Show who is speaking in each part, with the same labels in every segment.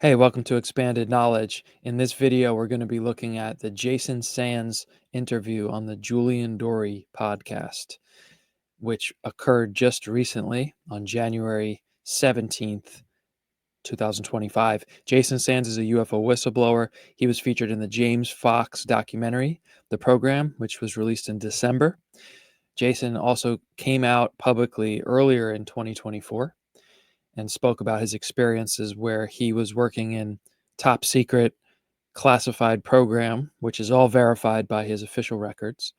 Speaker 1: Hey, welcome to Expanded Knowledge. In this video, we're going to be looking at the Jason Sands interview on the Julian Dorey Podcast, which occurred just recently on January 17th, 2025. Jason Sands is a UFO whistleblower. He was featured in the James Fox documentary, The Program, which was released in December. Jason also came out publicly earlier in 2024 and spoke about his experiences where he was working in top secret classified program, which is all verified by his official records.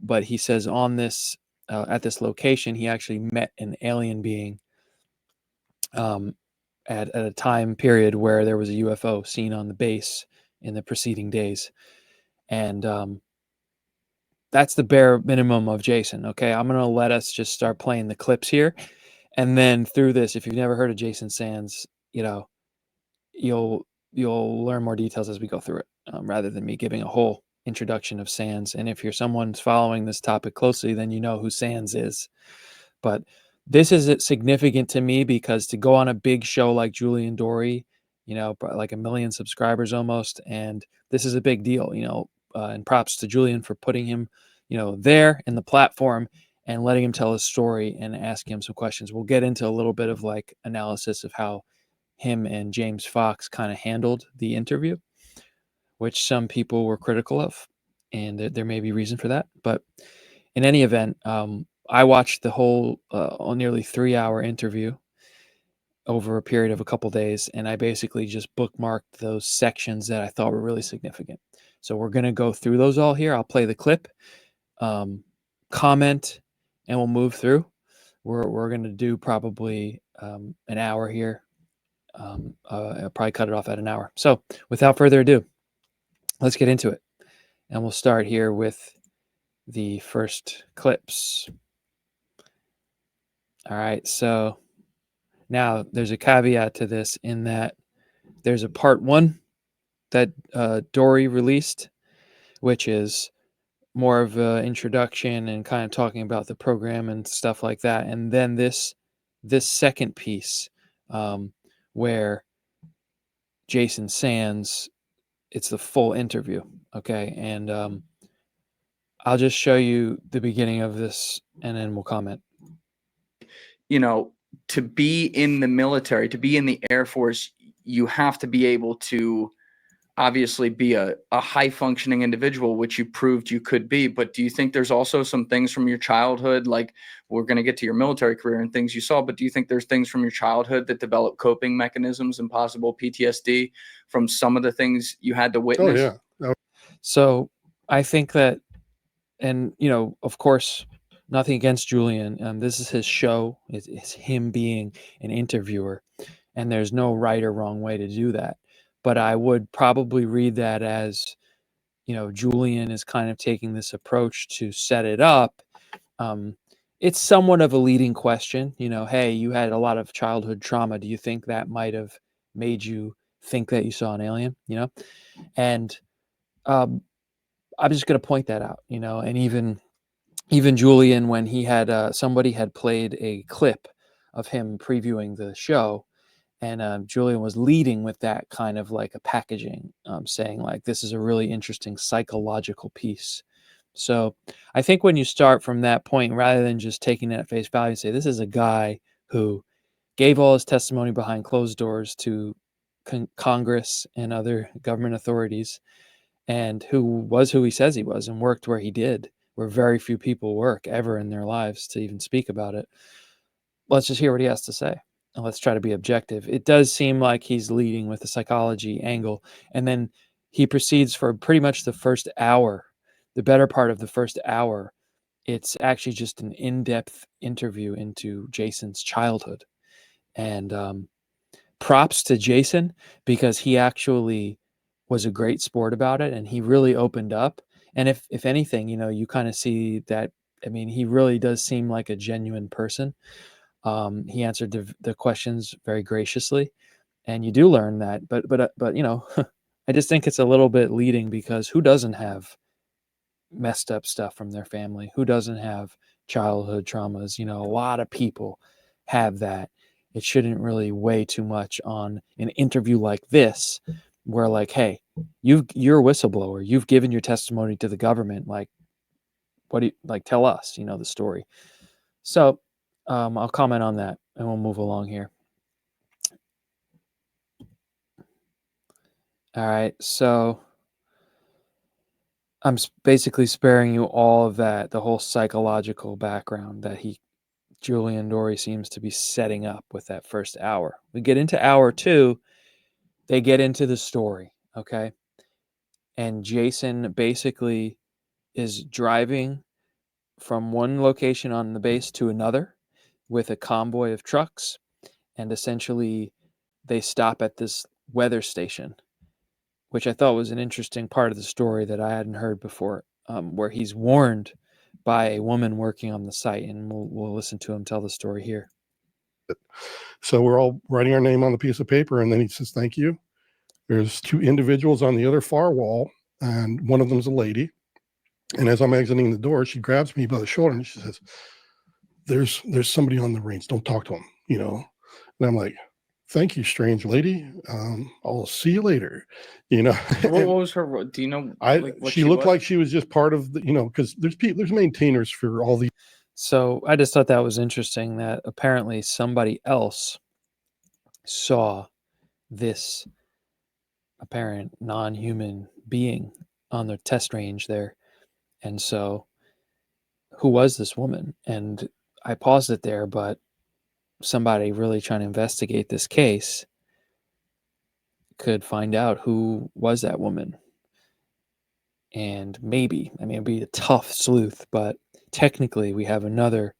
Speaker 1: But he says on this, at this location, he actually met an alien being at a time period where there was a UFO seen on the base in the preceding days. And that's the bare minimum of Jason. Okay, I'm going to let us just start playing the clips here. And then through this, if you've never heard of Jason Sands, you'll learn more details as we go through it, rather than me giving a whole introduction of Sands. And if you're someone following this topic closely, then you know who Sands is. But this is significant to me because to go on a big show like Julian Dorey, like 1 million subscribers almost, and this is a big deal, and props to Julian for putting him, there in the platform and letting him tell his story and asking him some questions. We'll get into a little bit of like analysis of how him and James Fox kind of handled the interview, which some people were critical of, and there may be reason for that. But in any event, I watched the whole nearly 3-hour interview over a period of a couple days, and I basically just bookmarked those sections that I thought were really significant. So we're going to go through those all here. I'll play the clip, comment, and we'll move through. We're going to do probably an hour here. I'll probably cut it off at an hour. So without further ado, let's get into it. And we'll start here with the first clips. All right. So now there's a caveat to this in that there's a part 1 that Dorey released, which is more of an introduction and kind of talking about the program and stuff like that. And then this second piece, where Jason Sands, it's the full interview. Okay. And I'll just show you the beginning of this and then we'll comment.
Speaker 2: To be in the military, to be in the Air Force, you have to be able to obviously be a high functioning individual, which you proved you could be. But do you think there's also some things from your childhood, like we're going to get to your military career and things you saw, but do you think there's things from your childhood that develop coping mechanisms and possible PTSD from some of the things you had to witness?
Speaker 3: Oh, yeah.
Speaker 1: So I think that, and of course, nothing against Julian. This is his show. It's him being an interviewer, and there's no right or wrong way to do that. But I would probably read that as, Julian is kind of taking this approach to set it up. It's somewhat of a leading question. Hey, you had a lot of childhood trauma. Do you think that might have made you think that you saw an alien? And I'm just going to point that out. And even Julian, when he had somebody had played a clip of him previewing the show, and Julian was leading with that kind of like a packaging, saying like, this is a really interesting psychological piece. So I think when you start from that point, rather than just taking it at face value and say, this is a guy who gave all his testimony behind closed doors to Congress and other government authorities, and who was who he says he was and worked where he did, where very few people work ever in their lives to even speak about it. Let's just hear what he has to say. And let's try to be objective. It does seem like he's leading with the psychology angle. And then he proceeds for pretty much the first hour, the better part of the first hour. It's actually just an in-depth interview into Jason's childhood. And props to Jason, because he actually was a great sport about it. And he really opened up. And if anything, you kind of see that, he really does seem like a genuine person. He answered the questions very graciously, and you do learn that. But I just think it's a little bit leading, because who doesn't have messed up stuff from their family? Who doesn't have childhood traumas? A lot of people have that, it shouldn't really weigh too much on an interview like this, where like, hey, you're a whistleblower, you've given your testimony to the government, like, what do you like? Tell us, the story. So I'll comment on that, and we'll move along here. All right, so I'm basically sparing you all of that, the whole psychological background that Julian Dorey seems to be setting up with that first hour. We get into hour 2, they get into the story, okay? And Jason basically is driving from one location on the base to another with a convoy of trucks, and essentially they stop at this weather station, which I thought was an interesting part of the story that I hadn't heard before, where he's warned by a woman working on the site, and we'll listen to him tell the story here.
Speaker 3: So we're all writing our name on the piece of paper, and then he says, "Thank you." There's 2 individuals on the other far wall, and one of them's a lady. And as I'm exiting the door, she grabs me by the shoulder and she says, there's somebody on the range. Don't talk to him, And I'm like, "Thank you, strange lady. I'll see you later."
Speaker 2: What was her? Do you know?
Speaker 3: She looked like she was just part of the, because there's maintainers for all these.
Speaker 1: So I just thought that was interesting that apparently somebody else saw this apparent non-human being on the test range there. And so who was this woman? And I paused it there, but somebody really trying to investigate this case could find out who was that woman. And maybe, it'd be a tough sleuth, but technically we have another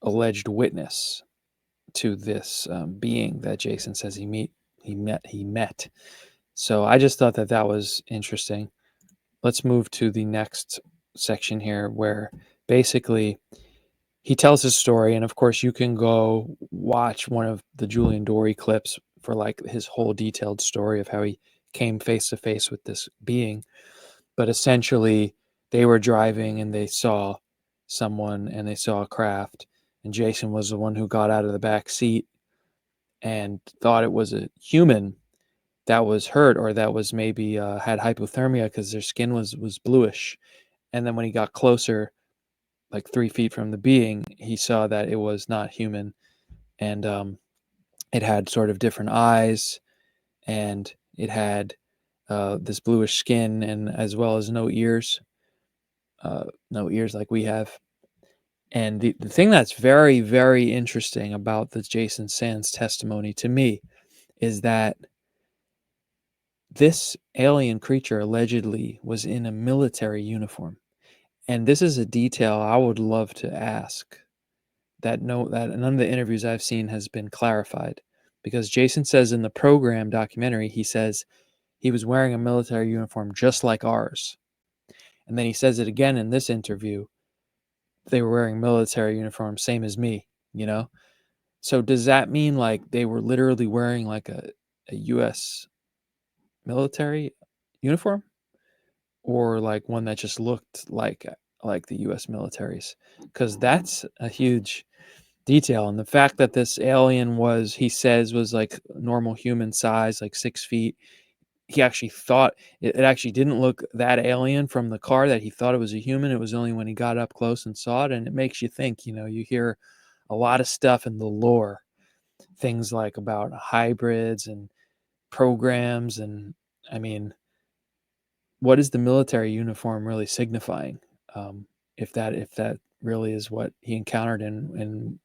Speaker 1: alleged witness to this being that Jason says he met. So I just thought that was interesting. Let's move to the next section here, where basically he tells his story, and of course you can go watch one of the Julian Dorey clips for like his whole detailed story of how he came face to face with this being. But essentially they were driving and they saw someone and they saw a craft, and Jason was the one who got out of the back seat and thought it was a human that was hurt, or that was maybe had hypothermia because their skin was bluish. And then when he got closer, like 3 feet from the being, he saw that it was not human, and it had sort of different eyes, and it had this bluish skin, and as well as no ears like we have. And the thing that's very, very interesting about the Jason Sands testimony to me is that this alien creature allegedly was in a military uniform. And this is a detail I would love to ask that none of the interviews I've seen has been clarified. Because Jason says in the program documentary, he says he was wearing a military uniform just like ours. And then he says it again in this interview. They were wearing military uniforms, same as me, So does that mean like they were literally wearing like a U.S. military uniform, or like one that just looked like the U.S. militaries? Because that's a huge detail. And the fact that this alien he says was like normal human size, like 6 feet. He actually thought it actually didn't look that alien from the car, that he thought it was a human. It was only when he got up close and saw it. And it makes you think, you hear a lot of stuff in the lore, things like about hybrids and programs. And what is the military uniform really signifying? If that really is what he encountered in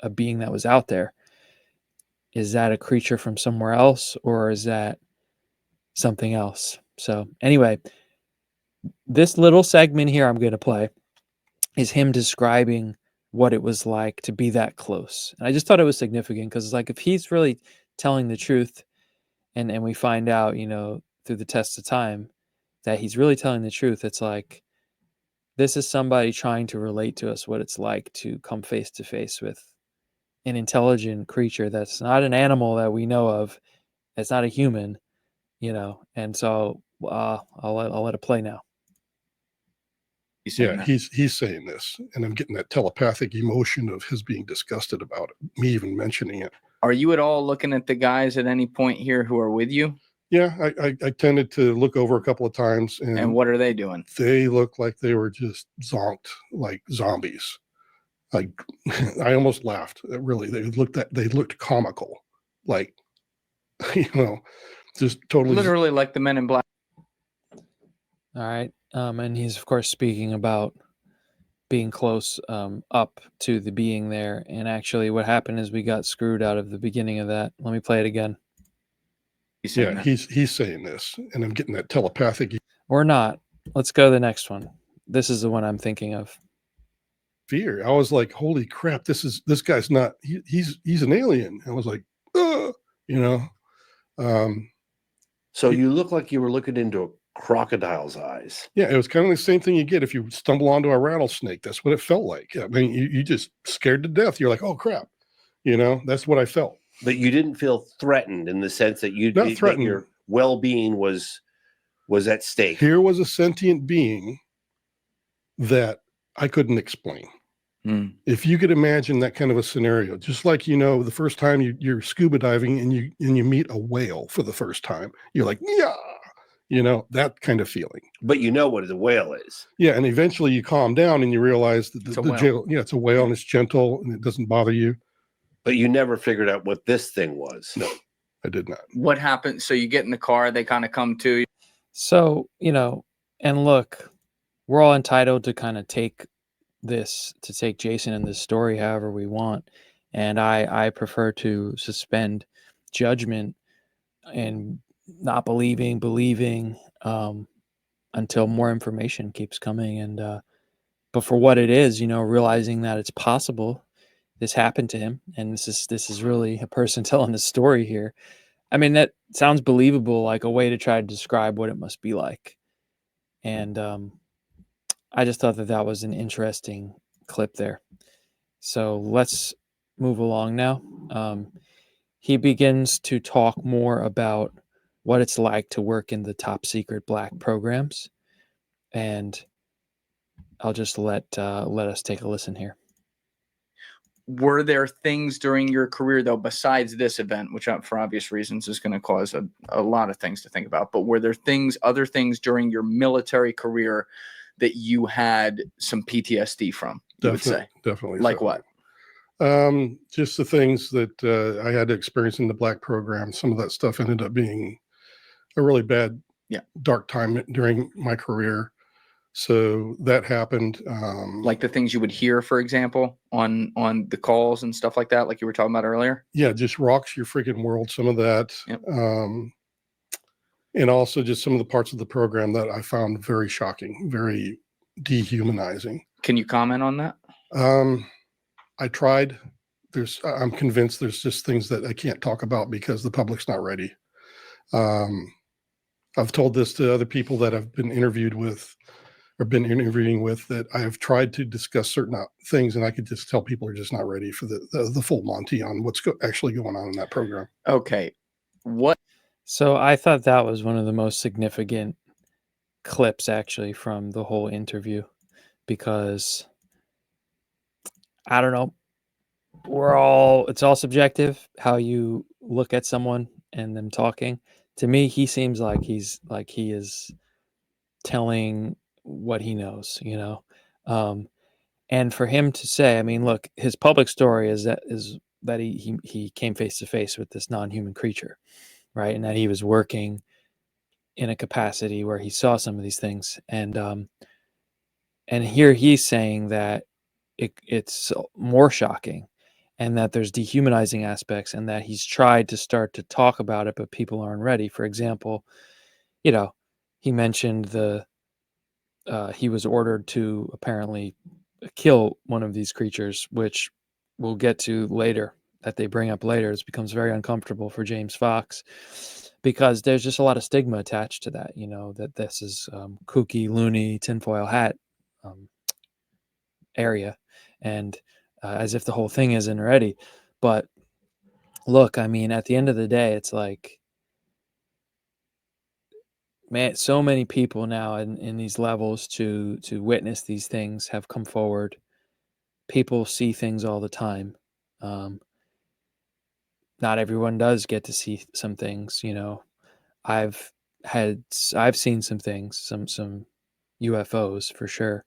Speaker 1: a being that was out there, is that a creature from somewhere else, or is that something else? So anyway, this little segment here I'm going to play is him describing what it was like to be that close. And I just thought it was significant because it's like, if he's really telling the truth, and we find out, through the test of time, that he's really telling the truth, it's like, this is somebody trying to relate to us what it's like to come face to face with an intelligent creature that's not an animal that we know of. It's not a human, and so I'll let it play now.
Speaker 2: He's saying
Speaker 3: Yeah,
Speaker 2: that.
Speaker 3: he's saying this, and I'm getting that telepathic emotion of his being disgusted about it, me even mentioning it.
Speaker 2: Are you at all looking at the guys at any point here who are with you?
Speaker 3: Yeah, I tended to look over a couple of times,
Speaker 2: And what are they doing?
Speaker 3: they looked like they were just zonked like zombies. Like I almost laughed. Really, they looked comical, like just totally.
Speaker 2: Literally like the Men in Black.
Speaker 1: All right. And he's, of course, speaking about being close up to the being there. And actually, what happened is we got screwed out of the beginning of that. Let me play it again.
Speaker 2: He's saying
Speaker 3: Yeah,
Speaker 2: that.
Speaker 3: he's saying this, and I'm getting that telepathic
Speaker 1: Or not. Let's go to the next one. This is the one I'm thinking of.
Speaker 3: fear. I was like, holy crap, this guy's not, he's an alien. I was like, you know.
Speaker 4: So you look like you were looking into a crocodile's eyes.
Speaker 3: Yeah, it was kind of the same thing you get if you stumble onto a rattlesnake. That's what it felt like. I mean, you just scared to death. You're like, oh crap. That's what I felt.
Speaker 4: But you didn't feel threatened in the sense that
Speaker 3: Not threatened.
Speaker 4: that your well-being was at stake.
Speaker 3: Here was a sentient being that I couldn't explain. If you could imagine that kind of a scenario, just like, the first time you're scuba diving and you meet a whale for the first time, you're like, yeah, that kind of feeling.
Speaker 4: But you know what a whale is.
Speaker 3: Yeah. And eventually you calm down and you realize that
Speaker 2: It's a whale.
Speaker 3: it's a whale and it's gentle and it doesn't bother you.
Speaker 4: But you never figured out what this thing was.
Speaker 3: No, I did not.
Speaker 2: What happened? So you get in the car, they kind of come to you.
Speaker 1: So, and look, we're all entitled to kind of take Jason in this story however we want. And I prefer to suspend judgment and not believing until more information keeps coming. And but for what it is, realizing that it's possible this happened to him, and this is really a person telling the story here. I mean, that sounds believable, like a way to try to describe what it must be like. And I just thought that was an interesting clip there. So let's move along now. He begins to talk more about what it's like to work in the top secret black programs. And I'll just let us take a listen here.
Speaker 2: Were there things during your career, though, besides this event, which for obvious reasons is going to cause a lot of things to think about, but were there other things during your military career that you had some PTSD from, you would say?
Speaker 3: Definitely.
Speaker 2: Like
Speaker 3: so.
Speaker 2: what?
Speaker 3: Just the things that I had to experience in the black program. Some of that stuff ended up being a really bad, dark time during my career. So that happened.
Speaker 2: Like the things you would hear, for example, on the calls and stuff like that, like you were talking about earlier?
Speaker 3: Yeah, just rocks your freaking world, some of that.
Speaker 2: Yep.
Speaker 3: And also just some of the parts of the program that I found very shocking, very dehumanizing.
Speaker 2: Can you comment on that?
Speaker 3: I tried. I'm convinced there's just things that I can't talk about because the public's not ready. I've told this to other people that I've been interviewed with or been interviewing with, that I have tried to discuss certain things, and I could just tell people are just not ready for the full Monty on what's actually going on in that program.
Speaker 2: Okay. What?
Speaker 1: So I thought that was one of the most significant clips actually from the whole interview, because I don't know, it's all subjective how you look at someone and them talking. To me, he seems like he is telling what he knows, and for him to say, I mean, look, his public story is that he came face to face with this non-human creature, right? And that he was working in a capacity where he saw some of these things. And here he's saying that it's more shocking, and that there's dehumanizing aspects, and that he's tried to start to talk about it, but people aren't ready. For example, he mentioned he was ordered to apparently kill one of these creatures, which we'll get to later, that they bring up later. It becomes very uncomfortable for James Fox, because there's just a lot of stigma attached to that, that this is kooky, loony, tinfoil hat area, and as if the whole thing isn't ready. But look, I mean, at the end of the day, it's like, man, so many people now in these levels to witness these things have come forward. People see things all the time. Not everyone does get to see some things, you know. I've seen some things, some UFOs for sure.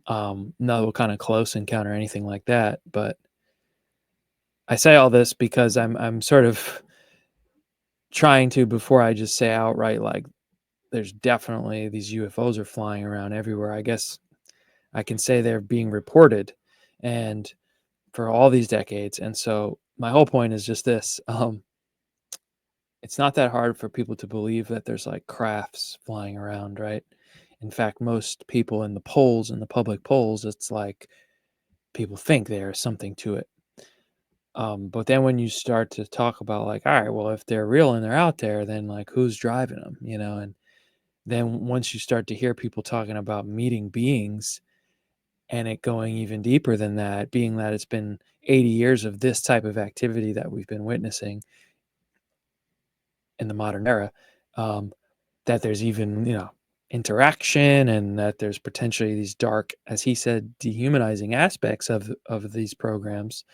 Speaker 1: No kind of close encounter or anything like that, but I say all this because I'm sort of trying to, before I just say outright, like, there's definitely these UFOs are flying around everywhere. I guess I can say they're being reported, and for all these decades. And so my whole point is just this. It's not that hard for people to believe that there's like crafts flying around, right? In fact, most people in the polls, in the public polls, it's like people think there's something to it. But then when you start to talk about like, all right, well, if they're real and they're out there, then like who's driving them, you know? And then once you start to hear people talking about meeting beings and it going even deeper than that, being that it's been 80 years of this type of activity that we've been witnessing in the modern era, that there's even, you know, interaction, and that there's potentially these dark, as he said, dehumanizing aspects of these programs,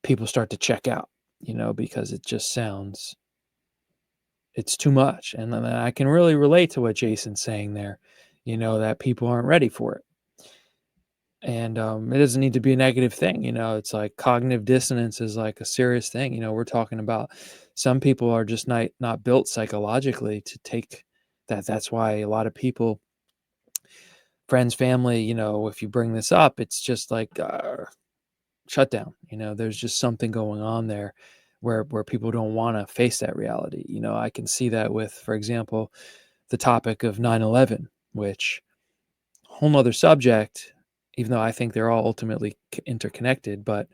Speaker 1: people start to check out, you know, because it just sounds, it's too much. And then I can really relate to what Jason's saying there, you know, that people aren't ready for it. And it doesn't need to be a negative thing. You know, it's like cognitive dissonance is like a serious thing. You know, we're talking about some people are just not built psychologically to take that. That's why a lot of people, friends, family, you know, if you bring this up, it's just like shut down. You know, there's just something going on there where people don't want to face that reality. You know, I can see that with, for example, the topic of 9/11, which whole nother subject, even though I think they're all ultimately interconnected, but,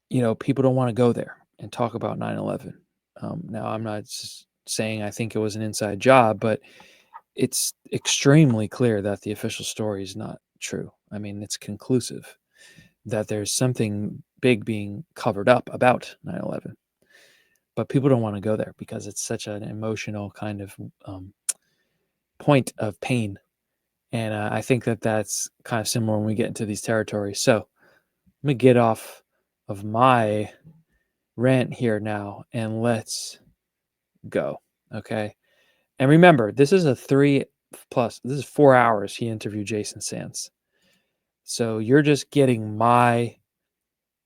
Speaker 1: you know, people don't want to go there and talk about 9/11. Now, I'm not saying I think it was an inside job, but it's extremely clear that the official story is not true. I mean, it's conclusive that there's something big being covered up about 9/11. But people don't want to go there because it's such an emotional kind of point of pain. And I think that that's kind of similar when we get into these territories. So let me get off of my rant here now and let's go. Okay. And remember, this is this is 4 hours he interviewed Jason Sands. So you're just getting my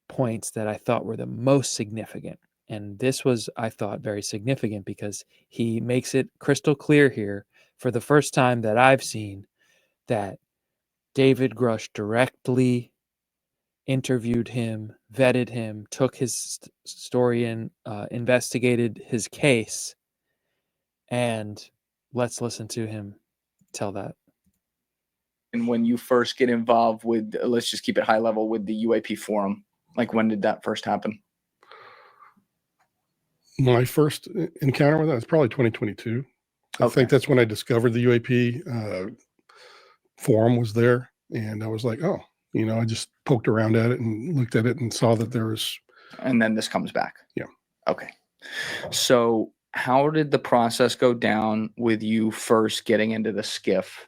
Speaker 1: points that I thought were the most significant. And this was, I thought, very significant because he makes it crystal clear here for the first time that I've seen that David Grush directly interviewed him, vetted him, took his story and investigated his case. And let's listen to him tell that.
Speaker 2: And when you first get involved with, let's just keep it high level, with the UAP forum, like when did that first happen?
Speaker 3: My first encounter with that was probably 2022. I think that's when I discovered the UAP forum was there. And I was like, oh, you know, I just poked around at it and looked at it and saw that there was.
Speaker 2: And then this comes back.
Speaker 3: Yeah.
Speaker 2: Okay. So how did the process go down with you first getting into the skiff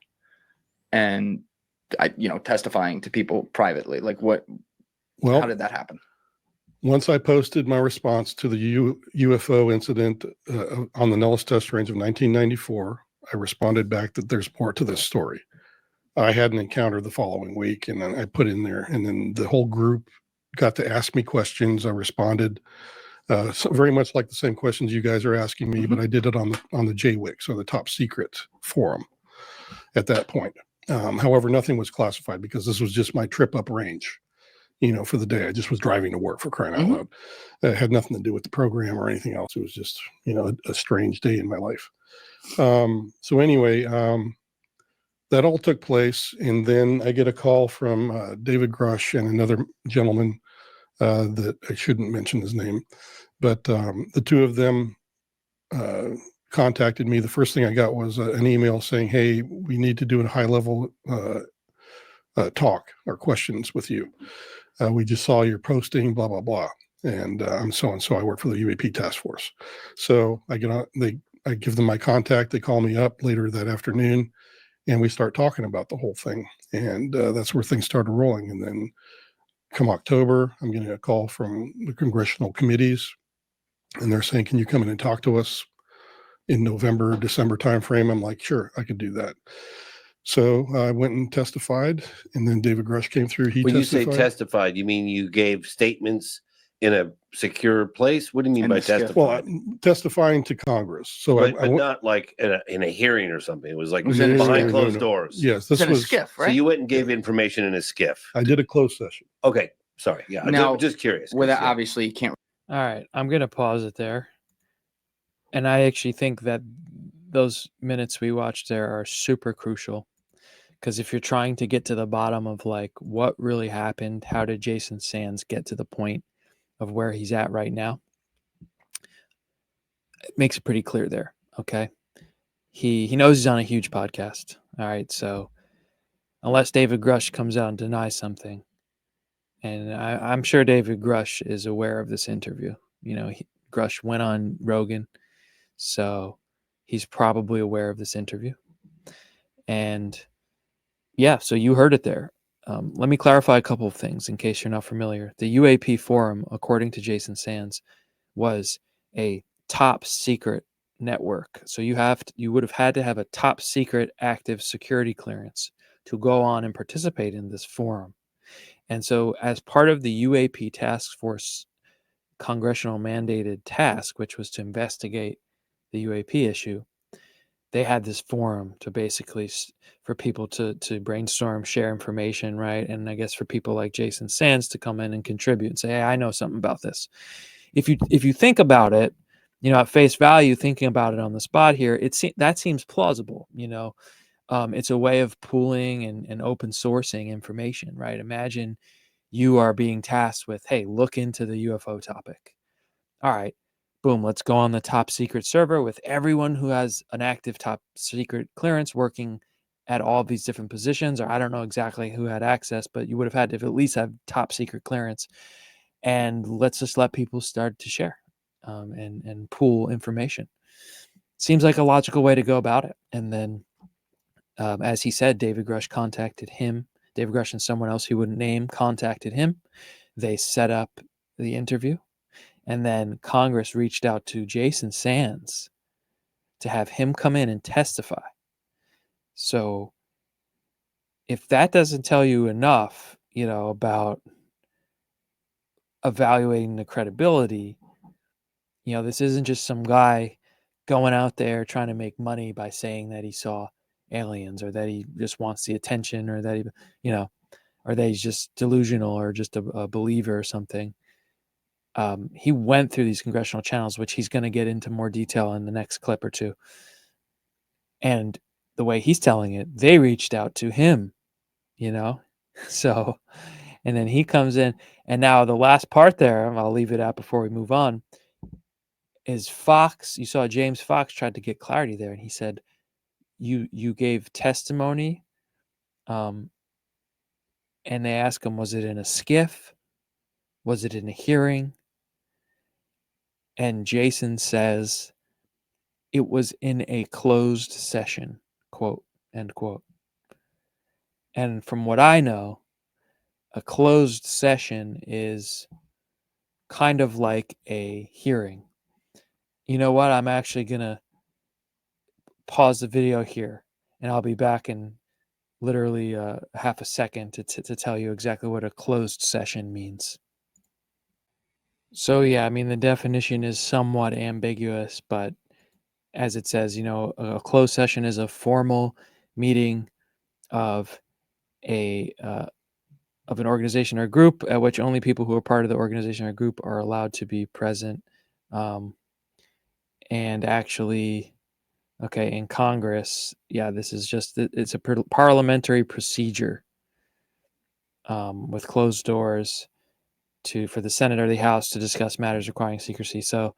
Speaker 2: and, testifying to people privately? Like how did that happen?
Speaker 3: Once I posted my response to the UFO incident on the Nellis Test Range of 1994, I responded back that there's more to this story. I had an encounter the following week, and then I put in there, and then the whole group got to ask me questions. I responded so very much like the same questions you guys are asking me, but I did it on the JWIC, so the top secret forum at that point. However, nothing was classified because this was just my trip up range, you know, for the day. I just was driving to work, for crying out loud. It had nothing to do with the program or anything else. It was just, you know, a strange day in my life. So anyway, that all took place. And then I get a call from David Grush and another gentleman that I shouldn't mention his name, but the two of them contacted me. The first thing I got was an email saying, hey, we need to do a high level talk or questions with you. We just saw your posting, blah, blah, blah. And I'm so-and-so, I work for the UAP Task Force. So I I give them my contact. They call me up later that afternoon, and we start talking about the whole thing. And that's where things started rolling. And then come October, I'm getting a call from the congressional committees, and they're saying, "Can you come in and talk to us in November, December timeframe?" I'm like, "Sure, I could do that." So I went and testified, and then David Grush came through. He
Speaker 4: When you say
Speaker 3: testified.
Speaker 4: testified, you mean you gave statements in a secure place? What do you mean
Speaker 2: In
Speaker 4: by
Speaker 2: the skiff.
Speaker 4: testified?
Speaker 3: Well, testifying to Congress. So
Speaker 4: but
Speaker 3: I went,
Speaker 4: not like in a hearing or something. It was like
Speaker 2: It was in a
Speaker 4: behind
Speaker 2: skiff.
Speaker 4: closed doors.
Speaker 3: Yes,
Speaker 2: It's
Speaker 3: this
Speaker 2: in a
Speaker 3: was.
Speaker 2: skiff,
Speaker 4: So
Speaker 2: right?
Speaker 4: you went and gave information in a skiff.
Speaker 3: I did a closed session.
Speaker 4: Okay. Sorry. Yeah.
Speaker 2: Now,
Speaker 4: Just curious. 'Cause,
Speaker 2: Without,
Speaker 4: yeah.
Speaker 2: obviously, you can't.
Speaker 1: All right, I'm going to pause it there. And I actually think that those minutes we watched there are super crucial. Because if you're trying to get to the bottom of like what really happened, how did Jason Sands get to the point of where he's at right now, it makes it pretty clear there. Okay. He knows he's on a huge podcast. All right. So unless David Grush comes out and denies something, and I'm sure David Grush is aware of this interview. You know, Grush went on Rogan, so he's probably aware of this interview. And yeah, so you heard it there. Let me clarify a couple of things in case you're not familiar. The UAP forum, according to Jason Sands, was a top secret network. So you would have had to have a top secret active security clearance to go on and participate in this forum. And so as part of the UAP Task Force congressional mandated task, which was to investigate the UAP issue, they had this forum to basically for people to brainstorm, share information, right? And I guess for people like Jason Sands to come in and contribute and say, "Hey, I know something about this." If you think about it, you know, at face value, thinking about it on the spot here, that seems plausible. You know, it's a way of pooling and open sourcing information, right? Imagine you are being tasked with, "Hey, look into the UFO topic." All right. Boom, let's go on the top secret server with everyone who has an active top secret clearance working at all of these different positions, or I don't know exactly who had access, but you would have had to at least have top secret clearance. And let's just let people start to share and pool information. Seems like a logical way to go about it. And then, as he said, David Grush contacted him. David Grush and someone else he wouldn't name contacted him. They set up the interview. And then Congress reached out to Jason Sands to have him come in and testify. So if that doesn't tell you enough, you know, about evaluating the credibility, you know, this isn't just some guy going out there trying to make money by saying that he saw aliens or that he just wants the attention or that he, you know, or that he's just delusional or just a believer or something. He went through these congressional channels, which he's going to get into more detail in the next clip or two. And the way he's telling it, they reached out to him, you know? So, and then he comes in. And now the last part there, I'll leave it out before we move on, is Fox. You saw James Fox tried to get clarity there. And he said, you gave testimony. And they asked him, was it in a skiff? Was it in a hearing? And Jason says, it was in a closed session, quote, end quote. And from what I know, a closed session is kind of like a hearing. You know what? I'm actually going to pause the video here, and I'll be back in literally half a second to tell you exactly what a closed session means. So, yeah, I mean, the definition is somewhat ambiguous, but as it says, you know, a closed session is a formal meeting of of an organization or group at which only people who are part of the organization or group are allowed to be present. And actually, okay, in Congress, yeah, this is just, it's a parliamentary procedure with closed doors for the Senate or the House to discuss matters requiring secrecy. So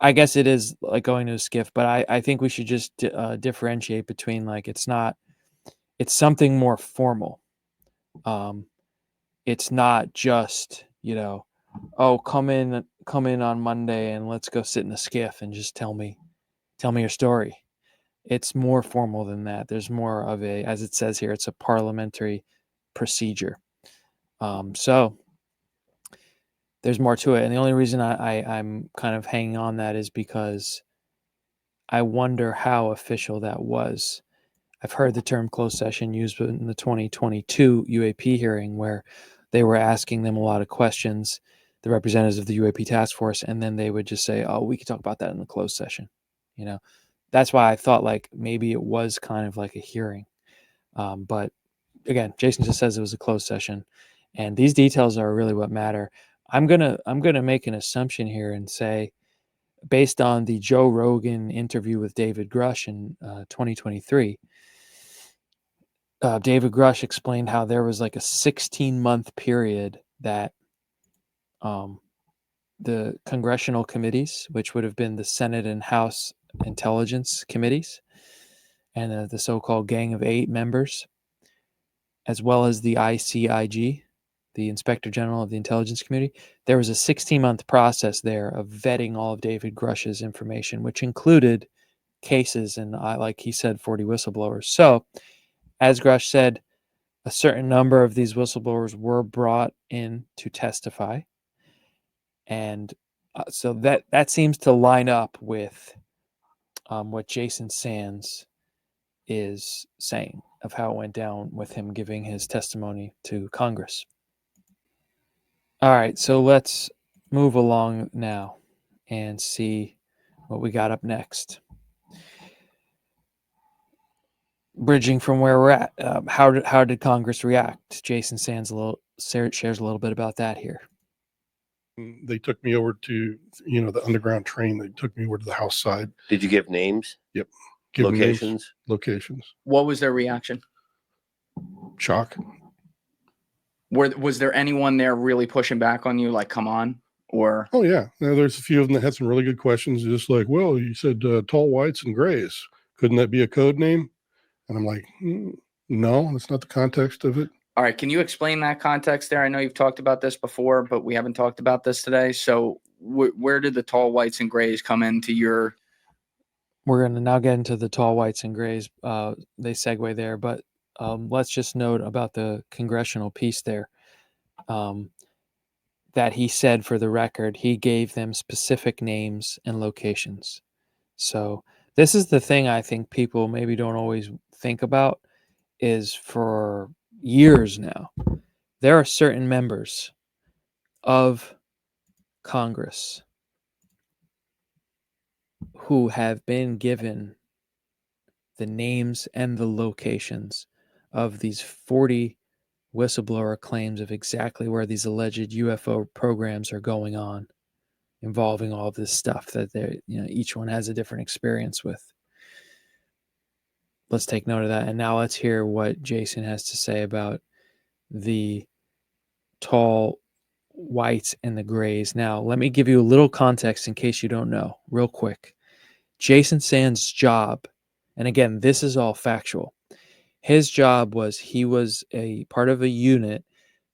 Speaker 1: I guess it is like going to a skiff, but I think we should just differentiate between like, it's something more formal. It's not just, you know, oh, come in on Monday and let's go sit in a skiff and just tell me tell me your story. It's more formal than that. There's more of a, as it says here, it's a parliamentary procedure. So there's more to it. And the only reason I'm kind of hanging on that is because I wonder how official that was. I've heard the term closed session used in the 2022 UAP hearing, where they were asking them a lot of questions, the representatives of the UAP Task Force, and then they would just say, oh, we could talk about that in the closed session. You know, that's why I thought like maybe it was kind of like a hearing. But again, Jason just says it was a closed session, and these details are really what matter. I'm gonna make an assumption here and say, based on the Joe Rogan interview with David Grush in 2023, David Grush explained how there was like a 16-month period that the congressional committees, which would have been the Senate and House Intelligence Committees, and the so-called Gang of 8 members, as well as the ICIG, the Inspector General of the Intelligence Committee, there was a 16-month process there of vetting all of David Grush's information, which included cases and, like he said, 40 whistleblowers. So, as Grush said, a certain number of these whistleblowers were brought in to testify. And so that seems to line up with what Jason Sands is saying of how it went down with him giving his testimony to Congress. All right, so let's move along now and see what we got up next. Bridging from where we're at, how did Congress react? Jason Sands shares a little bit about that here.
Speaker 3: They took me over to, the underground train. They took me over to the house side.
Speaker 4: Did you give names?
Speaker 3: Yep. Give them names,
Speaker 4: Locations?
Speaker 3: locations.
Speaker 2: What was their reaction?
Speaker 3: Shock.
Speaker 2: Was there anyone there really pushing back on you, like, come on? Or
Speaker 3: Oh, yeah. Now, there's a few of them that had some really good questions. Just like, well, you said tall whites and grays. Couldn't that be a code name? And I'm like, no, that's not the context of it.
Speaker 2: all right, can you explain that context there? I know you've talked about this before, but we haven't talked about this today. So where did the tall whites and grays come into your?
Speaker 1: We're going to now get into the tall whites and grays. They segue there, but let's just note about the congressional piece there, that he said, for the record, he gave them specific names and locations. So this is the thing I think people maybe don't always think about, is for years now, there are certain members of Congress who have been given the names and the locations of these 40 whistleblower claims of exactly where these alleged UFO programs are going on, involving all of this stuff that they, each one has a different experience with. Let's take note of that. And now let's hear what Jason has to say about the tall whites and the grays. Now, let me give you a little context in case you don't know, real quick. Jason Sands' job, and again, this is all factual, his job was, he was a part of a unit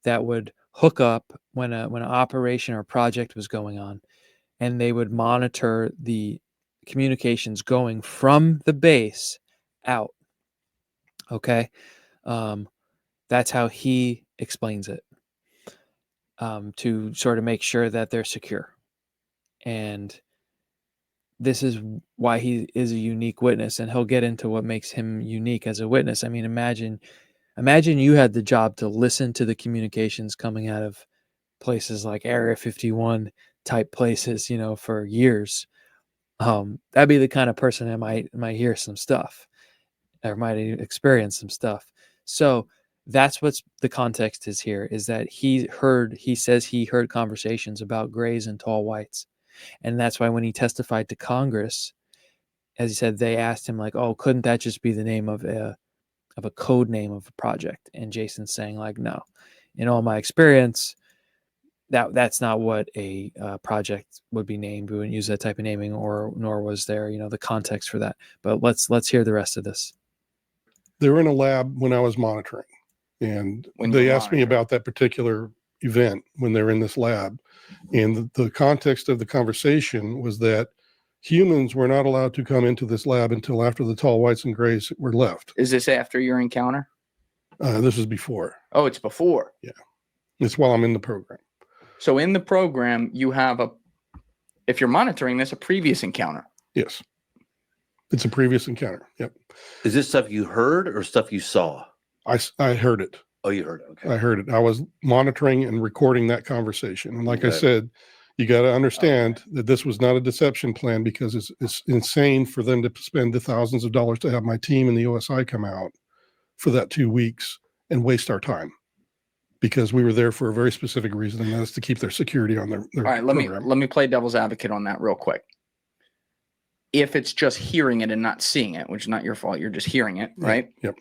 Speaker 1: that would hook up when an operation or project was going on, and they would monitor the communications going from the base out. Okay. That's how he explains it, to sort of make sure that they're secure. And this is why he is a unique witness, and he'll get into what makes him unique as a witness. I mean, imagine you had the job to listen to the communications coming out of places like Area 51 type places, for years. That'd be the kind of person that might hear some stuff, or might experience some stuff. So that's what's the context is here, is that he says he heard conversations about grays and tall whites. And that's why when he testified to Congress, as he said, they asked him like, oh, couldn't that just be the name of a code name of a project? And Jason's saying like, no, in all my experience, that's not what a project would be named. We wouldn't use that type of naming, nor was there, the context for that. But let's hear the rest of this.
Speaker 3: They were in a lab when I was monitoring, and they asked me about that particular event when they're in this lab. And the context of the conversation was that Humans were not allowed to come into this lab until after the tall whites and grays were left.
Speaker 2: Is this after your encounter?
Speaker 3: This is before.
Speaker 2: Oh, it's before.
Speaker 3: It's while I'm in the program.
Speaker 2: So in the program, you have if you're monitoring this, a previous encounter.
Speaker 3: Yes. It's a previous encounter. Yep.
Speaker 4: Is this stuff you heard or stuff you saw?
Speaker 3: I heard it.
Speaker 4: Oh, you heard it. Okay.
Speaker 3: I heard it. I was monitoring and recording that conversation. And like I
Speaker 4: Okay.
Speaker 3: said, you got to understand that this was not a deception plan, because it's insane for them to spend the thousands of dollars to have my team and the OSI come out for that 2 weeks and waste our time, because we were there for a very specific reason, and that is to keep their security on their
Speaker 2: All right,
Speaker 3: program.
Speaker 2: let me play devil's advocate on that real quick. If it's just hearing it and not seeing it, which is not your fault, you're just hearing it, right?
Speaker 3: Yep.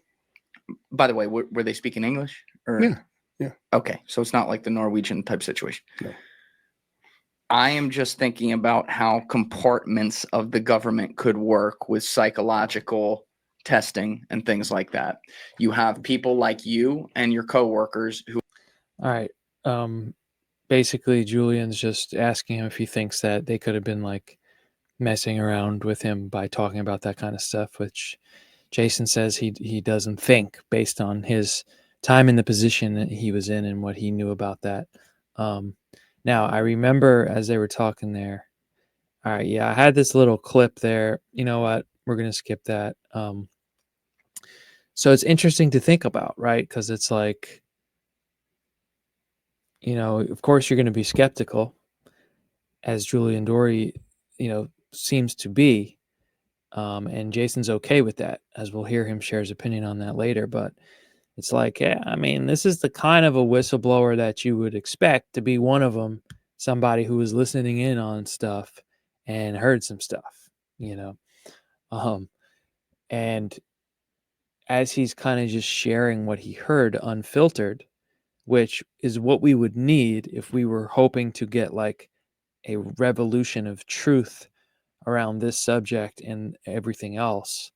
Speaker 2: By the way, were they speaking English? Or?
Speaker 3: Yeah.
Speaker 2: Okay, so it's not like the Norwegian type situation.
Speaker 3: No.
Speaker 2: I am just thinking about how compartments of the government could work with psychological testing and things like that. You have people like you and your coworkers who.
Speaker 1: All right. Basically, Julian's just asking him if he thinks that they could have been like messing around with him by talking about that kind of stuff, which Jason says he doesn't think, based on his time in the position that he was in and what he knew about that. Now, I remember as they were talking there. All right, yeah, I had this little clip there. You know what? We're going to skip that. So it's interesting to think about, right? Because it's like, of course you're going to be skeptical, as Julian Dorey, seems to be. And Jason's okay with that, as we'll hear him share his opinion on that later. But it's like, yeah, I mean, this is the kind of a whistleblower that you would expect to be one of them, somebody who was listening in on stuff and heard some stuff, and as he's kind of just sharing what he heard unfiltered, which is what we would need if we were hoping to get like a revolution of truth around this subject and everything else.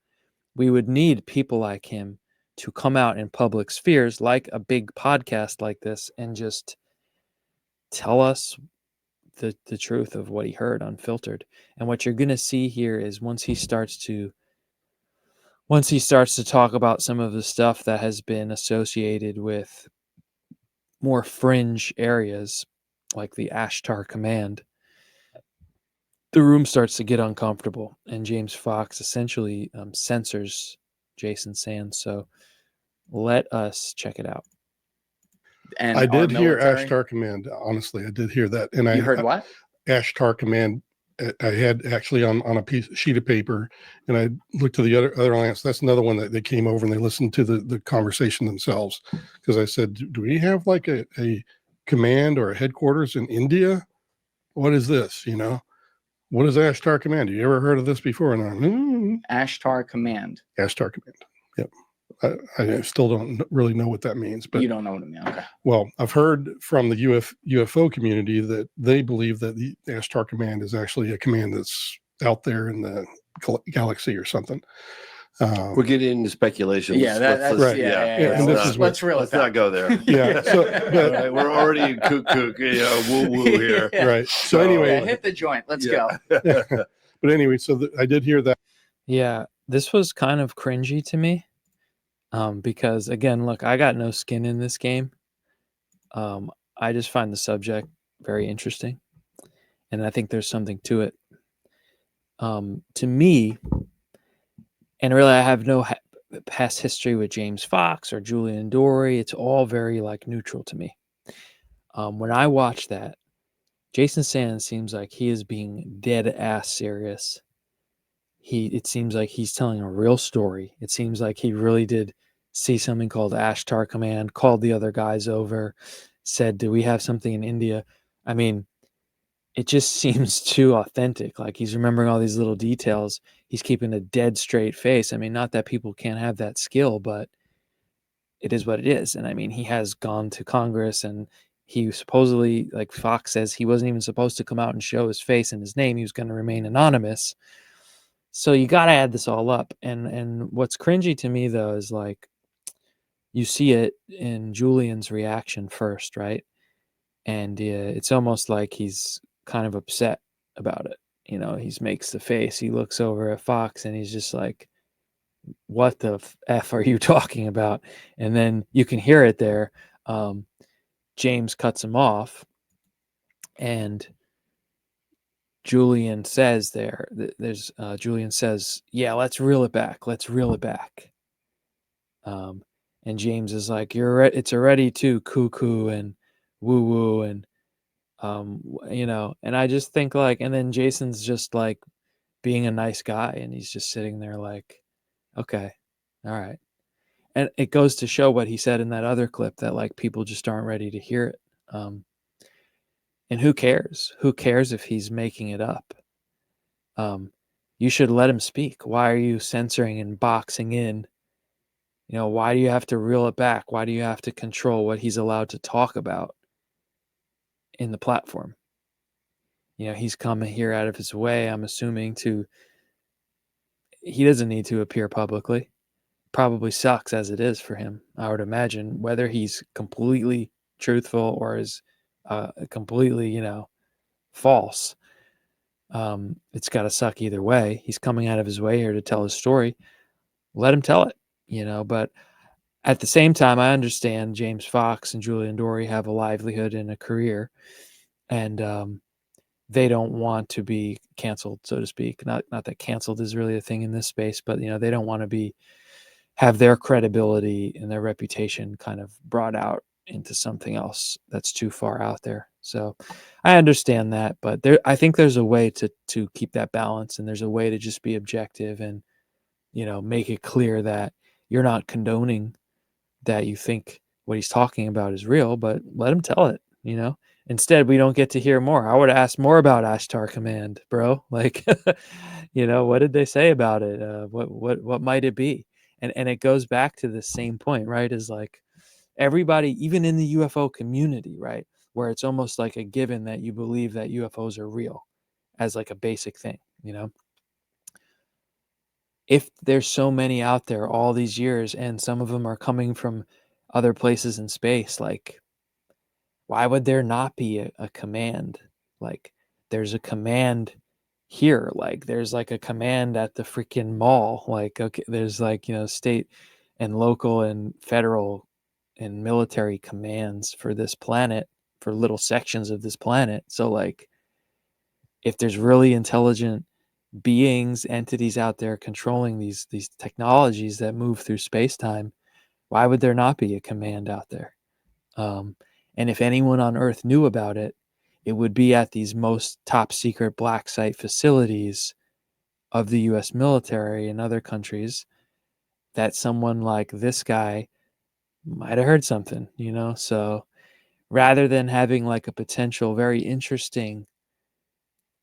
Speaker 1: We would need people like him to come out in public spheres, like a big podcast like this, and just tell us the truth of what he heard unfiltered. And what you're going to see here is once he starts to talk about some of the stuff that has been associated with more fringe areas, like the Ashtar Command, the room starts to get uncomfortable, and James Fox essentially censors Jason Sands. So let us check it out.
Speaker 2: And
Speaker 3: I did hear
Speaker 2: military?
Speaker 3: Ashtar Command. Honestly, I did hear that. And
Speaker 2: You heard what?
Speaker 3: Ashtar Command. I had actually on a sheet of paper, and I looked to the other alliance. That's another one that they came over and they listened to the conversation themselves. Because I said, do we have like a command or a headquarters in India? What is this? What is Ashtar Command? Have you ever heard of this before? And
Speaker 2: Ashtar Command.
Speaker 3: Ashtar Command. Yep. I still don't really know what that means, but
Speaker 2: You don't know what I mean. Okay.
Speaker 3: well, I've heard from the UFO community that they believe that the Ashtar Command is actually a command that's out there in the galaxy or something.
Speaker 4: We're getting into speculation.
Speaker 2: Yeah, that's
Speaker 3: right.
Speaker 2: Yeah.
Speaker 3: And this is
Speaker 2: let's reel it
Speaker 4: Let's
Speaker 2: back.
Speaker 4: not go there.
Speaker 3: Yeah. So,
Speaker 4: All
Speaker 3: but,
Speaker 4: right, we're already in kook, woo woo here.
Speaker 2: Yeah.
Speaker 3: right. So
Speaker 4: So-
Speaker 3: anyway,
Speaker 2: Yeah, hit the joint. Let's
Speaker 4: Yeah.
Speaker 2: go.
Speaker 3: but anyway, so I did hear that.
Speaker 1: Yeah, this was kind of cringy to me, because again, look, I got no skin in this game. I just find the subject very interesting, and I think there's something to it. To me, and really, I have no past history with James Fox or Julian Dorey. It's all very like neutral to me. When I watch that, Jason Sands seems like he is being dead ass serious. It seems like he's telling a real story. It seems like he really did see something called Ashtar Command, called the other guys over, said, do we have something in India? I mean, it just seems too authentic. Like he's remembering all these little details. He's keeping a dead straight face. I mean, not that people can't have that skill, but it is what it is. And I mean, he has gone to Congress, and he supposedly, like Fox says, he wasn't even supposed to come out and show his face and his name. He was going to remain anonymous. So you got to add this all up. And what's cringy to me, though, is like you see it in Julian's reaction first, right? And it's almost like he's kind of upset about it. he makes the face. He looks over at Fox and he's just like, what the F are you talking about? And then you can hear it there. James cuts him off, and Julian says Julian says, yeah, let's reel it back. Let's reel it back. And James is like, it's already too cuckoo and woo woo. And, and I just think like, and then Jason's just like being a nice guy, and he's just sitting there like, okay, all right. And it goes to show what he said in that other clip, that like people just aren't ready to hear it. And who cares? Who cares if he's making it up? You should let him speak. Why are you censoring and boxing in? Why do you have to reel it back? Why do you have to control what he's allowed to talk about in the platform? He's coming here out of his way, I'm assuming, he doesn't need to appear publicly. Probably sucks as it is for him, I would imagine, whether he's completely truthful or is completely, false. It's got to suck either way. He's coming out of his way here to tell his story. Let him tell it, but at the same time, I understand James Fox and Julian Dorey have a livelihood and a career, and they don't want to be canceled, so to speak. Not that canceled is really a thing in this space, but they don't want to have their credibility and their reputation kind of brought out into something else that's too far out there. So I understand that, but I think there's a way to keep that balance, and there's a way to just be objective and, make it clear that you're not condoning that you think what he's talking about is real, but let him tell it, Instead, we don't get to hear more. I would have asked more about Ashtar Command, bro. Like, what did they say about it? What might it be? And it goes back to the same point, right? Is like everybody, even in the UFO community, right, where it's almost like a given that you believe that UFOs are real as like a basic thing, If there's so many out there all these years, and some of them are coming from other places in space, like, why would there not be a command? Like, there's a command here. Like, there's like a command at the freaking mall. Like, okay, there's like, state and local and federal and military commands for this planet, for little sections of this planet. So like, if there's really intelligent beings, entities out there controlling these technologies that move through space-time, why would there not be a command out there? And if anyone on Earth knew about it, it would be at these most top secret black site facilities of the US military and other countries that someone like this guy might have heard something, So rather than having like a potential very interesting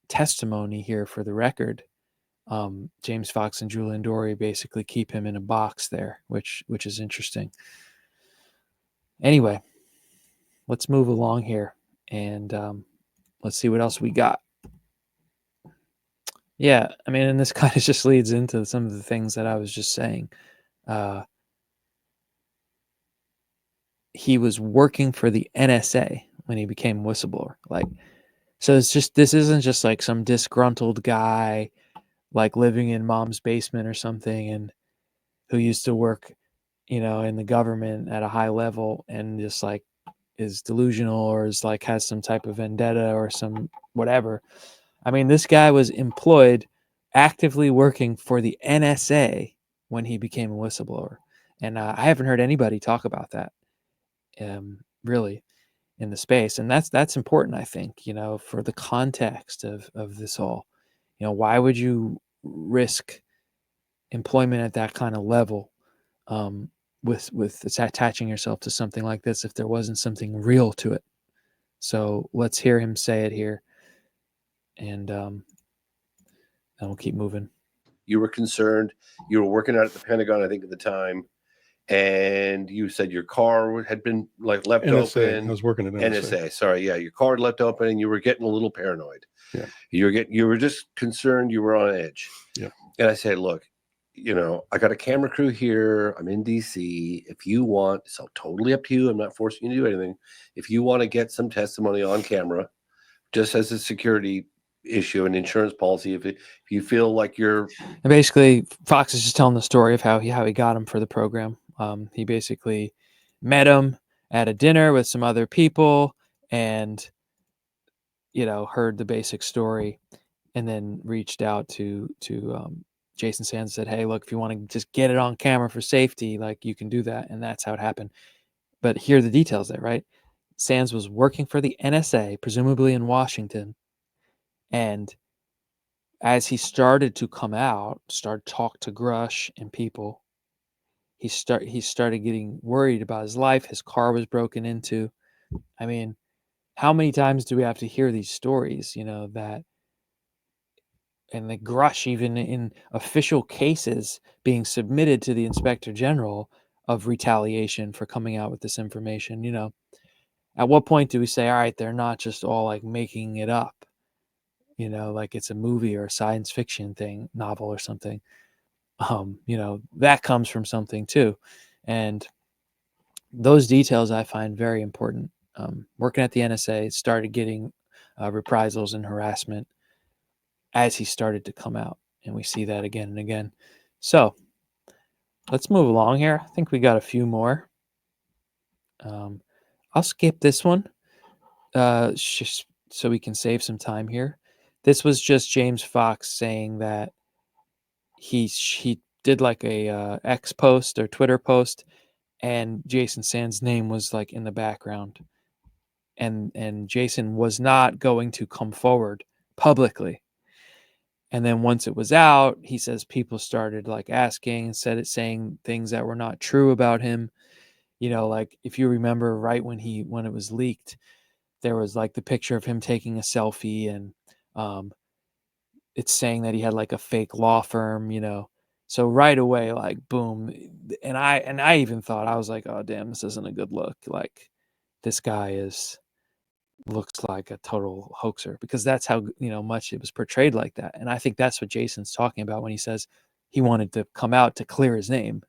Speaker 1: testimony here for the record, James Fox and Julian Dorey basically keep him in a box there, which is interesting. Anyway, let's move along here, and let's see what else we got. Yeah, I mean, and this kind of just leads into some of the things that I was just saying. He was working for the NSA when he became a whistleblower. Like, so this isn't just like some disgruntled guy like living in mom's basement or something, and who used to work, in the government at a high level, and just like is delusional or is like has some type of vendetta or some whatever. I mean, this guy was employed, actively working for the NSA when he became a whistleblower, and I haven't heard anybody talk about that, really, in the space, and that's important, I think, for the context of this all. Why would you risk employment at that kind of level, with attaching yourself to something like this if there wasn't something real to it? So let's hear him say it here, and we'll keep moving.
Speaker 4: You were concerned. You were working out at the Pentagon, I think, at the time, and you said your car had been like left
Speaker 3: NSA.
Speaker 4: open.
Speaker 3: I was working at NSA.
Speaker 4: Sorry, yeah, your car had left open, and you were getting a little paranoid.
Speaker 3: Yeah,
Speaker 4: you were just concerned. You were on edge.
Speaker 3: Yeah,
Speaker 4: and I said, look, I got a camera crew here. I'm in DC. If you want, it's all totally up to you. I'm not forcing you to do anything. If you want to get some testimony on camera, just as a security, issue an insurance policy if you feel like you're.
Speaker 1: And basically, Fox is just telling the story of how he got him for the program. He basically met him at a dinner with some other people, and heard the basic story, and then reached out to Jason Sands, said, "Hey, look, if you want to just get it on camera for safety, like, you can do that," and that's how it happened. But here are the details there, right? Sands was working for the NSA, presumably in Washington, and as he started to come out, start talk to Grush and people, he started getting worried about his life. His car was broken into. I mean, how many times do we have to hear these stories? That, and the Grush, even in official cases being submitted to the Inspector General of retaliation for coming out with this information. At what point do we say, all right, they're not just all like making it up? Like it's a movie or a science fiction novel or something. That comes from something too. And those details I find very important. Working at the NSA, started getting reprisals and harassment as he started to come out. And we see that again and again. So let's move along here. I think we got a few more. I'll skip this one just so we can save some time here. This was just James Fox saying that he did like a X post or Twitter post, and Jason Sands' name was like in the background, and Jason was not going to come forward publicly. And then once it was out, he says people started like asking and saying things that were not true about him. Like if you remember, right when it was leaked, there was like the picture of him taking a selfie, and it's saying that he had like a fake law firm, So right away, like boom, and I even thought, I was like, oh damn, this isn't a good look. Like this guy looks like a total hoaxer, because that's how much it was portrayed like that. And I think that's what Jason's talking about when he says he wanted to come out to clear his name.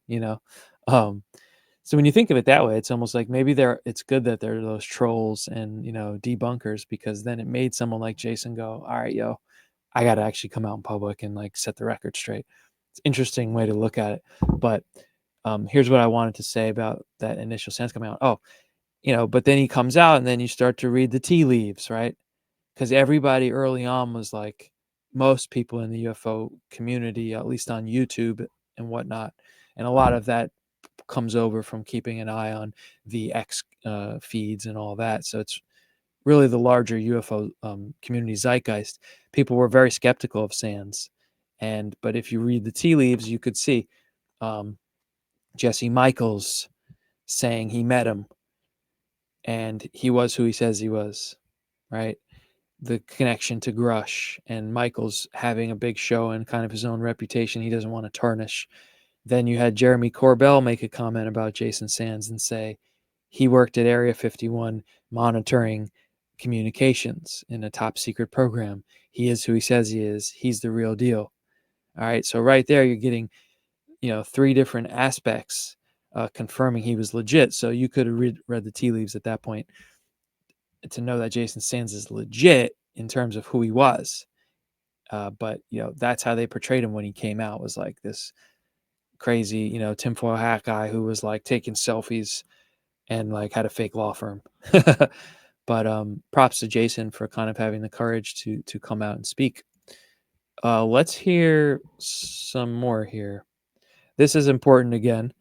Speaker 1: So when you think of it that way, it's almost like maybe it's good that there are those trolls and debunkers, because then it made someone like Jason go, all right, yo, I got to actually come out in public and like set the record straight. It's an interesting way to look at it. But here's what I wanted to say about that initial Sands coming out. But then he comes out, and then you start to read the tea leaves, right? Because everybody early on was like, most people in the UFO community, at least on YouTube and whatnot, and a lot of that comes over from keeping an eye on the X feeds and all that. So it's really the larger UFO community zeitgeist. People were very skeptical of Sands, but if you read the tea leaves, you could see Jesse Michaels saying he met him, and he was who he says he was, right? The connection to Grush, and Michaels having a big show and kind of his own reputation he doesn't want to tarnish. Then you had Jeremy Corbell make a comment about Jason Sands and say he worked at Area 51 monitoring communications in a top secret program. He is who he says he is. He's the real deal. All right. So right there, you're getting, 3 different aspects confirming he was legit. So you could have read the tea leaves at that point to know that Jason Sands is legit in terms of who he was. But, that's how they portrayed him when he came out, was like this crazy, tinfoil hat guy who was like taking selfies and like had a fake law firm. But props to Jason for kind of having the courage to come out and speak. Let's hear some more here. This is important again,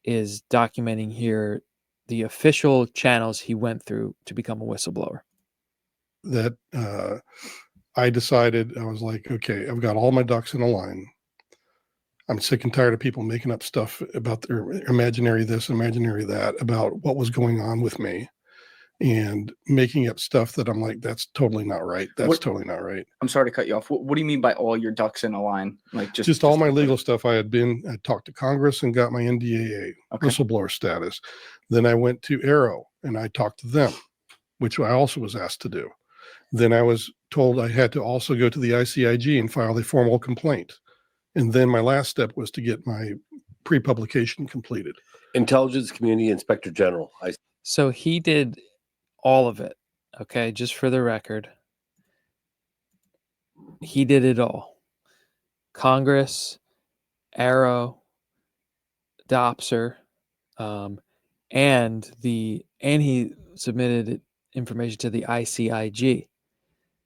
Speaker 1: is documenting here the official channels he went through to become a whistleblower.
Speaker 3: That I decided, I was like, okay, I've got all my ducks in a line. I'm sick and tired of people making up stuff about their imaginary this, imaginary that, about what was going on with me, and making up stuff that I'm like, that's totally not right. That's totally not right.
Speaker 2: I'm sorry to cut you off. What do you mean by all your ducks in a line? Like
Speaker 3: just all my legal stuff. I talked to Congress and got my NDAA whistleblower status. Then I went to AARO and I talked to them, which I also was asked to do. Then I was told I had to also go to the ICIG and file a formal complaint. And then my last step was to get my pre-publication completed.
Speaker 4: Intelligence Community Inspector General.
Speaker 1: So he did all of it. Okay, just for the record. he did it all. Congress, AARO, DOPSR, and he submitted information to the ICIG.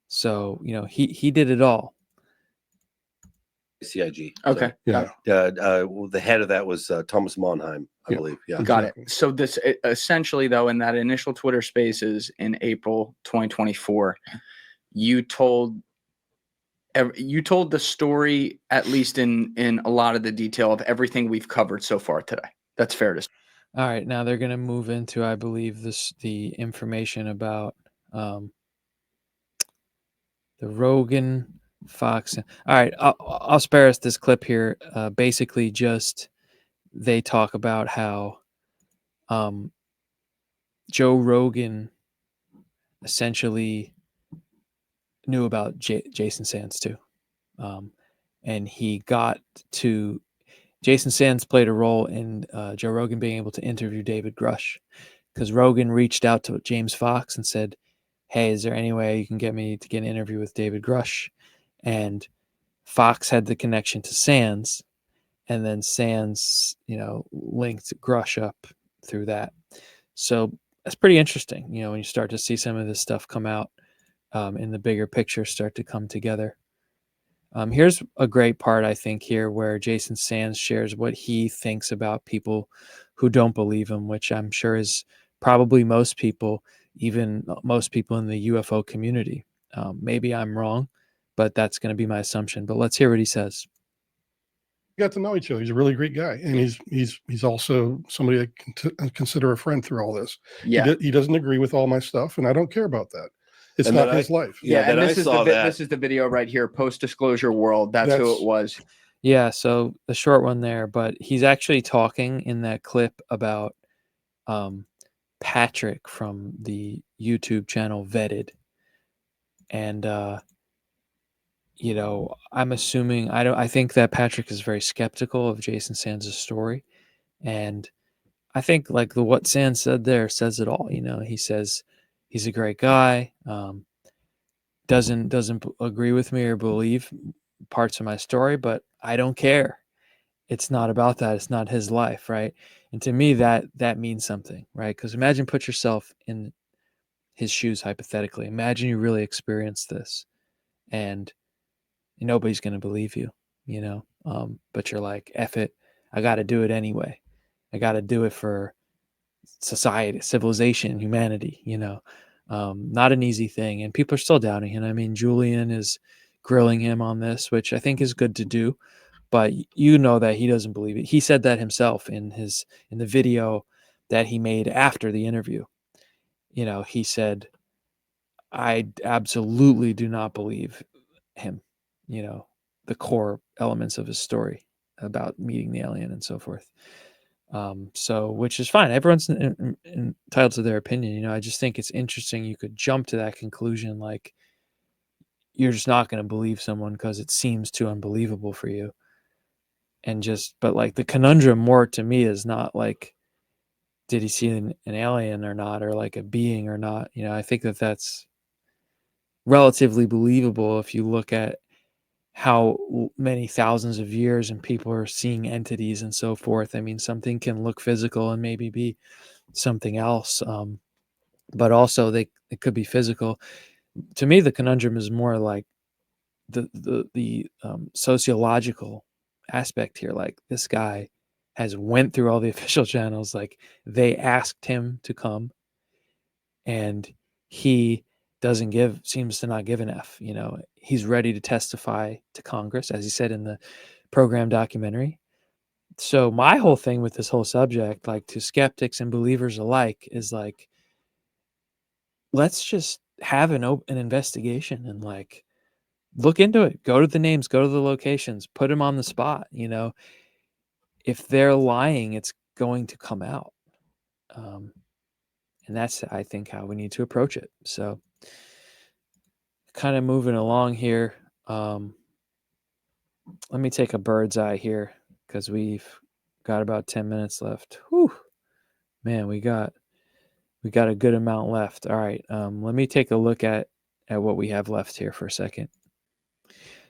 Speaker 1: So, he did it all.
Speaker 4: CIG.
Speaker 2: Okay.
Speaker 3: Yeah.
Speaker 4: The head of that was Thomas Monheim, I
Speaker 3: Yeah.
Speaker 4: believe. Yeah.
Speaker 2: Got
Speaker 3: Exactly.
Speaker 2: it. So this essentially, though, in that initial Twitter Spaces in April 2024, you told the story, at least in a lot of the detail of everything we've covered so far today. That's fair to say.
Speaker 1: All right, now they're going to move into, I believe, the information about the Rogan, Fox. All right, I'll spare us this clip here. Basically, just they talk about how Joe Rogan essentially knew about Jason Sands too, and he got to. Jason Sands played a role in Joe Rogan being able to interview David Grush, because Rogan reached out to James Fox and said, "Hey, is there any way you can get me to get an interview with David Grush?" And Fox had the connection to Sands, and then Sands, linked Grush up through that. So that's pretty interesting, when you start to see some of this stuff come out in the bigger picture start to come together. Here's a great part, I think, here where Jason Sands shares what he thinks about people who don't believe him, which I'm sure is probably most people, even most people in the UFO community. Maybe I'm wrong, but that's going to be my assumption. But let's hear what he says.
Speaker 3: We got to know each other. He's a really great guy, and he's also somebody I consider a friend through all this.
Speaker 2: Yeah.
Speaker 3: He doesn't agree with all my stuff, and I don't care about that. It's
Speaker 4: And
Speaker 3: not
Speaker 4: then
Speaker 3: his life.
Speaker 2: Yeah,
Speaker 4: then
Speaker 2: and
Speaker 4: I saw that.
Speaker 2: this is the video right here, post-disclosure world. That's who it was.
Speaker 1: Yeah, so the short one there, but he's actually talking in that clip about Patrick from the YouTube channel Vetted. And I'm assuming I think that Patrick is very skeptical of Jason Sands' story. And I think like what Sands said there says it all. He says he's a great guy, doesn't agree with me or believe parts of my story, but I don't care. It's not about that. It's not his life, right? And to me, that means something, right? Because put yourself in his shoes hypothetically. Imagine you really experienced this, and nobody's going to believe you, but you're like, F it, I got to do it anyway. I got to do it for society, civilization, humanity, not an easy thing. And people are still doubting him. I mean, Julian is grilling him on this, which I think is good to do, but that he doesn't believe it. He said that himself in the video that he made after the interview. He said, I absolutely do not believe him, the core elements of his story about meeting the alien and so forth. So, which is fine. Everyone's entitled to their opinion. I just think it's interesting. You could jump to that conclusion. Like, you're just not going to believe someone because it seems too unbelievable for you. But like the conundrum more to me is not like, did he see an alien or not, or like a being or not? I think that's relatively believable if you look at how many thousands of years and people are seeing entities and so forth. I mean, something can look physical and maybe be something else, but also it could be physical. To me, the conundrum is more like the sociological aspect here. Like, this guy has went through all the official channels. Like, they asked him to come, and he seems to not give an F. He's ready to testify to Congress, as he said in the program documentary. So my whole thing with this whole subject, like to skeptics and believers alike, is like, let's just have an investigation and like look into it. Go to the names, go to the locations, put them on the spot. If they're lying, it's going to come out. And that's, I think, how we need to approach it. So, kind of moving along here. Let me take a bird's eye here because we've got about 10 minutes left. Whew, man, we got a good amount left. All right, let me take a look at what we have left here for a second.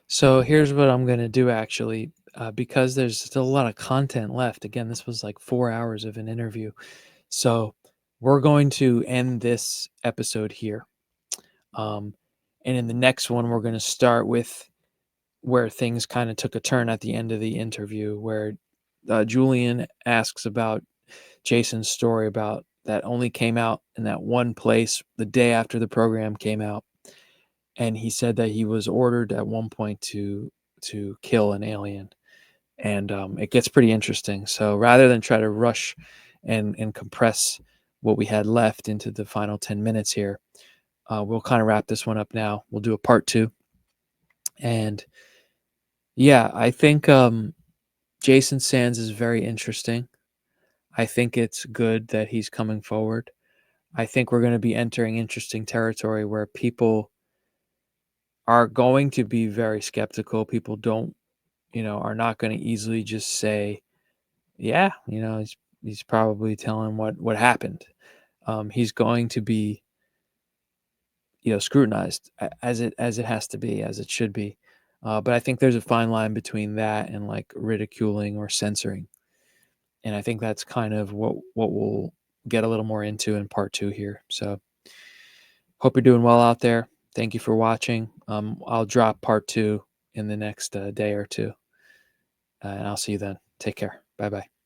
Speaker 1: So here's what I'm going to do actually, because there's still a lot of content left. Again, this was like 4 hours of an interview. So we're going to end this episode here. And in the next one, we're going to start with where things kind of took a turn at the end of the interview, where Julian asks about Jason's story about that only came out in that one place the day after the program came out. And he said that he was ordered at one point to kill an alien. And it gets pretty interesting. So rather than try to rush and compress what we had left into the final 10 minutes here, we'll kind of wrap this one up now. We'll do a part 2. And yeah, I think Jason Sands is very interesting. I think it's good that he's coming forward. I think we're going to be entering interesting territory where people are going to be very skeptical. People don't, are not going to easily just say, yeah, he's probably telling what happened. He's going to be, scrutinized as it has to be, as it should be. But I think there's a fine line between that and like ridiculing or censoring. And I think that's kind of what we'll get a little more into in part 2 here. So hope you're doing well out there. Thank you for watching. I'll drop part 2 in the next day or two. And I'll see you then. Take care. Bye-bye.